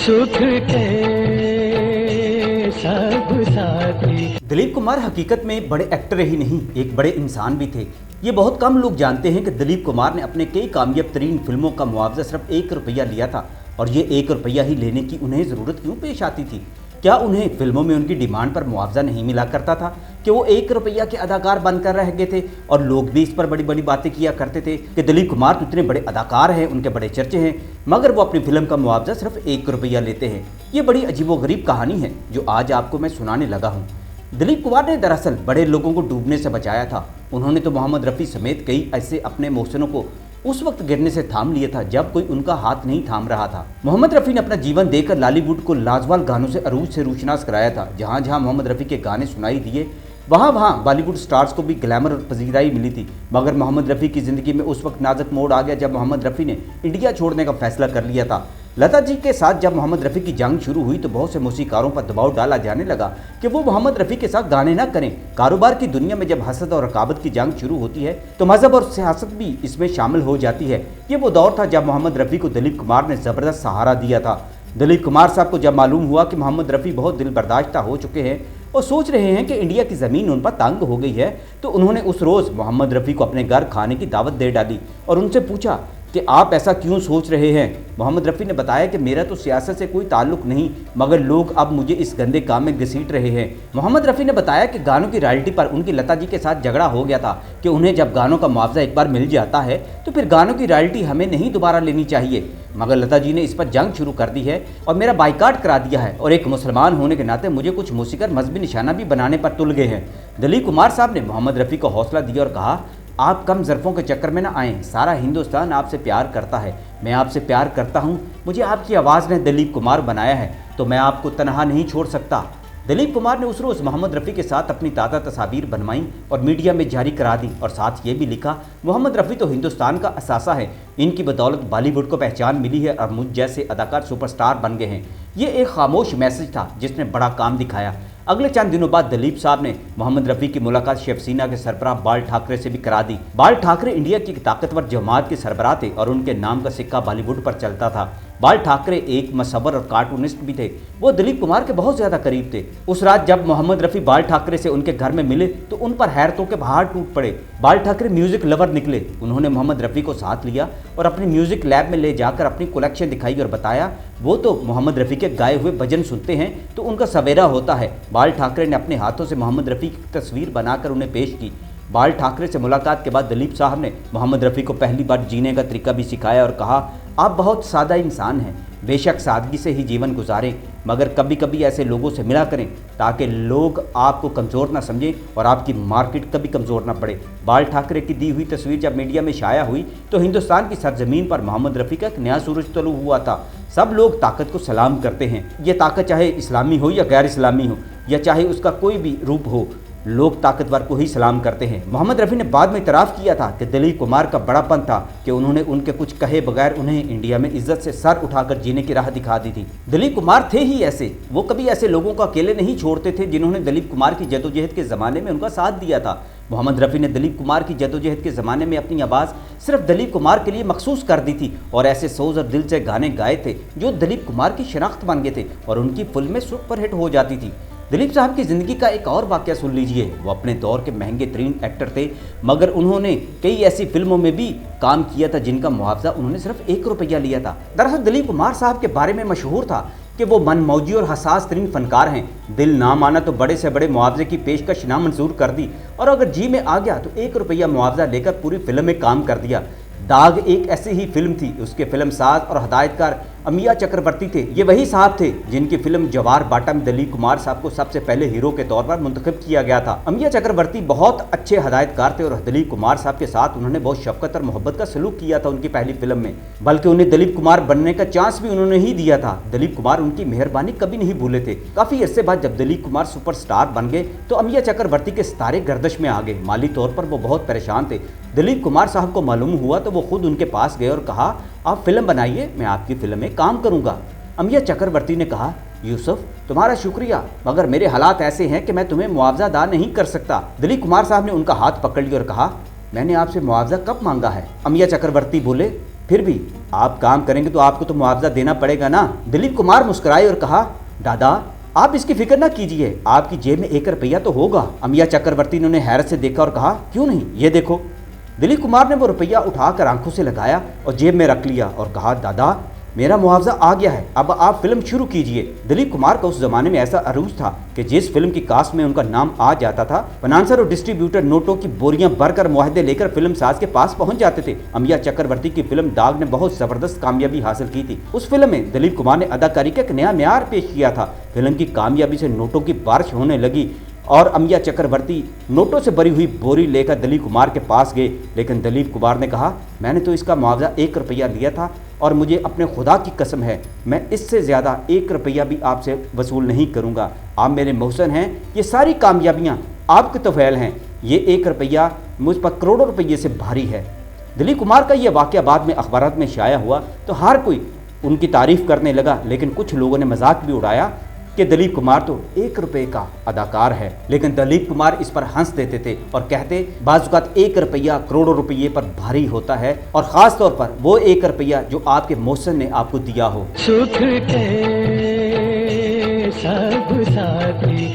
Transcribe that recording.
सुख के सब साथी। दिलीप कुमार हकीकत में बड़े एक्टर ही नहीं, एक बड़े इंसान भी थे। ये बहुत कम लोग जानते हैं कि दिलीप कुमार ने अपने कई कामयाब तरीन फिल्मों का मुआवजा सिर्फ 1 रुपया लिया था। और ये 1 रुपया ही लेने की उन्हें ज़रूरत क्यों पेश आती थी? क्या उन्हें फिल्मों में उनकी डिमांड पर मुआवजा नहीं मिला करता था कि वो 1 रुपया के अदाकार बनकर रह गए थे? और लोग भी इस पर बड़ी बड़ी बातें किया करते थे कि दिलीप कुमार तो इतने बड़े अदाकार हैं, उनके बड़े चर्चे हैं, मगर वो अपनी फिल्म का मुआवजा सिर्फ 1 रुपया लेते हैं। ये बड़ी अजीबोगरीब कहानी है जो आज आपको मैं सुनाने लगा हूँ। दिलीप कुमार ने दरअसल बड़े लोगों को डूबने से बचाया था। उन्होंने तो मोहम्मद रफ़ी समेत कई ऐसे अपने मोहसिनों को उस वक्त गिरने से थाम लिया था जब कोई उनका हाथ नहीं थाम रहा था। मोहम्मद रफ़ी ने अपना जीवन देकर लॉलीवुड को लाजवाब गानों से अरूज से रूशनास कराया था। जहाँ जहाँ मोहम्मद रफ़ी के गाने सुनाई दिए वहाँ बॉलीवुड स्टार्स को भी ग्लैमर और पजीराई मिली थी। मगर मोहम्मद रफ़ी की ज़िंदगी में उस वक्त नाजुक मोड़ आ गया जब मोहम्मद रफ़ी ने इंडिया छोड़ने का फैसला कर लिया था। लता जी के साथ जब मोहम्मद रफ़ी की जंग शुरू हुई तो बहुत से मौसीकारों पर दबाव डाला जाने लगा कि वो मोहम्मद रफ़ी के साथ गाने ना करें। कारोबार की दुनिया में जब हसद और रकाबत की जंग शुरू होती है तो मजहब और सियासत भी इसमें शामिल हो जाती है। ये वो दौर था जब मोहम्मद रफ़ी को दिलीप कुमार ने ज़बरदस्त सहारा दिया था। दिलीप कुमार साहब को जब मालूम हुआ कि मोहम्मद रफ़ी बहुत दिल बर्दाश्ता हो चुके हैं और सोच रहे हैं कि इंडिया की ज़मीन उन पर तंग हो गई है, तो उन्होंने उस रोज़ मोहम्मद रफ़ी को अपने घर खाने की दावत दे डाली और उनसे पूछा कि आप ऐसा क्यों सोच रहे हैं। मोहम्मद रफ़ी ने बताया कि मेरा तो सियासत से कोई ताल्लुक नहीं, मगर लोग अब मुझे इस गंदे काम में घसीट रहे हैं। मोहम्मद रफ़ी ने बताया कि गानों की रॉयल्टी पर उनकी लता जी के साथ झगड़ा हो गया था कि उन्हें जब गानों का मुआवजा एक बार मिल जाता है तो फिर गानों की रॉयल्टी हमें नहीं दोबारा लेनी चाहिए। मगर लता जी ने इस पर जंग शुरू कर दी है और मेरा बाइकाट करा दिया है और एक मुसलमान होने के नाते मुझे कुछ मूसीकर मजहबी निशाना भी बनाने पर तुल गए हैं। दिलीप कुमार साहब ने मोहम्मद रफ़ी को हौसला दिया और कहा, आप कम ज़रफ़ों के चक्कर में ना आएँ, सारा हिंदुस्तान आपसे प्यार करता है, मैं आपसे प्यार करता हूँ, मुझे आपकी आवाज़ ने दिलीप कुमार बनाया है तो मैं आपको तनहा नहीं छोड़ सकता। दिलीप कुमार ने उस रोज़ मोहम्मद रफ़ी के साथ अपनी ताज़ा तस्वीर बनवाई और मीडिया में जारी करा दी और साथ ये भी लिखा, मोहम्मद रफ़ी तो हिंदुस्तान का असासा है, इनकी बदौलत बॉलीवुड को पहचान मिली है और मुझ जैसे अदाकार सुपरस्टार बन गए हैं। ये एक खामोश मैसेज था जिसने बड़ा काम दिखाया। अगले चंद दिनों बाद दिलीप साहब ने मोहम्मद रफ़ी की मुलाकात शिवसेना के सरबराह बाल ठाकरे से भी करा दी। बाल ठाकरे इंडिया की ताकतवर जमात के सरबराह थे और उनके नाम का सिक्का बॉलीवुड पर चलता था। बाल ठाकरे एक मसव्वर और कार्टूनिस्ट भी थे। वो दिलीप कुमार के बहुत ज़्यादा करीब थे। उस रात जब मोहम्मद रफ़ी बाल ठाकरे से उनके घर में मिले तो उन पर हैरतों के पहाड़ टूट पड़े। बाल ठाकरे म्यूज़िक लवर निकले। उन्होंने मोहम्मद रफ़ी को साथ लिया और अपनी म्यूज़िक लैब में ले जाकर अपनी कलेक्शन दिखाई और बताया वो तो मोहम्मद रफ़ी के गाए हुए भजन सुनते हैं तो उनका सवेरा होता है। बाल ठाकरे ने अपने हाथों से मोहम्मद रफ़ी की तस्वीर बनाकर उन्हें पेश की। बाल ठाकरे से मुलाकात के बाद दिलीप साहब ने मोहम्मद रफ़ी को पहली बार जीने का तरीका भी सिखाया और कहा, आप बहुत सादा इंसान हैं, बेशक सादगी से ही जीवन गुजारें, मगर कभी कभी ऐसे लोगों से मिला करें ताकि लोग आपको कमज़ोर ना समझें और आपकी मार्केट कभी कमज़ोर ना पड़े। बाल ठाकरे की दी हुई तस्वीर जब मीडिया में शाया हुई तो हिंदुस्तान की सरजमीन पर मोहम्मद रफ़ी का एक नया सूरज तलू हुआ था। सब लोग ताकत को सलाम करते हैं। ये ताकत चाहे इस्लामी हो या गैर इस्लामी हो या चाहे उसका कोई भी रूप हो, लोग ताकतवर को ही सलाम करते हैं। मोहम्मद रफ़ी ने बाद में इतराफ़ किया था कि दिलीप कुमार का बड़ापन था कि उन्होंने उनके कुछ कहे बगैर उन्हें इंडिया में इज्जत से सर उठाकर जीने की राह दिखा दी थी। दिलीप कुमार थे ही ऐसे, वो कभी ऐसे लोगों को अकेले नहीं छोड़ते थे जिन्होंने दिलीप कुमार की जदोजहद के ज़माने में उनका साथ दिया था। मोहम्मद रफ़ी ने दिलीप कुमार की जदोजहद के ज़माने में अपनी आवाज़ सिर्फ दिलीप कुमार के लिए मखसूस कर दी थी और ऐसे सोज और दिल से गाने गाए थे जो दिलीप कुमार की शनाख्त बन गए थे और उनकी फिल्में सुपरहिट हो जाती थी। दिलीप साहब की ज़िंदगी का एक और वाक़या सुन लीजिए। वो अपने दौर के महंगे तरीन एक्टर थे, मगर उन्होंने कई ऐसी फिल्मों में भी काम किया था जिनका मुआवजा उन्होंने सिर्फ 1 रुपया लिया था। दरअसल दिलीप कुमार साहब के बारे में मशहूर था कि वो मनमौजी और हसास तरीन फनकार हैं। दिल ना माना तो बड़े से बड़े मुआवजे की पेशकश नामंजूर कर दी और अगर जी में आ गया तो 1 रुपया मुआवजा लेकर पूरी फिल्म में काम कर दिया। दाग एक ऐसी ही फिल्म थी, उसके फिल्मसाज और हदायतकार अमिया चक्रवर्ती थे। ये वही साहब थे जिनकी फिल्म जवार बाटा में दिलीप कुमार साहब को सबसे पहले हीरो के तौर पर मुंतखब किया गया था। अमिया चक्रवर्ती बहुत अच्छे हदायतकार थे और दिलीप कुमार साहब के साथ उन्होंने बहुत शफकत और मोहब्बत का सलूक किया था उनकी पहली फिल्म में, बल्कि उन्हें दिलीप कुमार बनने का चांस भी उन्होंने ही दिया था। दिलीप कुमार उनकी मेहरबानी कभी नहीं भूले थे। काफ़ी अरसे बाद जब दिलीप कुमार सुपरस्टार बन गए तो अमिया चक्रवर्ती के सितारे गर्दिश में आ गए। माली तौर पर वो बहुत परेशान थे। दिलीप कुमार साहब को मालूम हुआ तो वो खुद उनके पास गए और कहा, आप फिल्म बनाइए, मैं आपकी फिल्म में काम करूंगा। अमिया चक्रवर्ती ने कहा, यूसुफ तुम्हारा शुक्रिया, मगर मेरे हालात ऐसे हैं कि मैं तुम्हें मुआवजा अदा नहीं कर सकता। दिलीप कुमार साहब ने उनका हाथ पकड़ लिया और कहा, मैंने आपसे मुआवजा कब मांगा है? अमिया चक्रवर्ती बोले, फिर भी आप काम करेंगे तो आपको तो मुआवजा देना पड़ेगा ना। दिलीप कुमार मुस्कुराए और कहा, दादा आप इसकी फिक्र ना कीजिए, आपकी जेब में 1 रुपया तो होगा। अमिया चक्रवर्ती ने उन्हें हैरत से देखा और कहा, क्यों नहीं, ये देखो। दिलीप कुमार ने वो रुपया उठाकर आंखों से लगाया और जेब में रख लिया और कहा, दादा मेरा मुआवजा आ गया है, अब आप फिल्म शुरू कीजिए। दिलीप कुमार का उस जमाने में ऐसा अरूज था कि जिस फिल्म की कास्ट में उनका नाम आ जाता था, फाइनेंसर और डिस्ट्रीब्यूटर नोटों की बोरियां भरकर मुआहदे लेकर फिल्म साज के पास पहुंच जाते थे। अमिया चक्रवर्ती की फिल्म दाग ने बहुत जबरदस्त कामयाबी हासिल की थी। उस फिल्म में दिलीप कुमार ने अदाकारी का एक नया म्यार पेश किया था। फिल्म की कामयाबी से नोटों की बारिश होने लगी और अमिया चक्रवर्ती नोटों से भरी हुई बोरी लेकर दिलीप कुमार के पास गए। लेकिन दिलीप कुमार ने कहा, मैंने तो इसका मुआवजा 1 रुपया लिया था और मुझे अपने खुदा की कसम है, मैं इससे ज़्यादा 1 रुपया भी आपसे वसूल नहीं करूँगा। आप मेरे मोहसन हैं, ये सारी कामयाबियाँ आपके तोफ़ैल हैं। ये 1 रुपया मुझ पर करोड़ों रुपये से भारी है। दिलीप कुमार का यह वाक़या बाद में अखबारात में शाया हुआ तो हर कोई उनकी तारीफ़ करने लगा, लेकिन कुछ लोगों ने मजाक भी उड़ाया कि दिलीप कुमार तो 1 रुपये का अदाकार है। लेकिन दिलीप कुमार इस पर हंस देते थे और कहते, बाज़-औक़ात 1 रुपया करोड़ों रुपये पर भारी होता है, और ख़ास तौर पर वो 1 रुपया जो आपके मोहसिन ने आपको दिया हो। सुख के सब साथी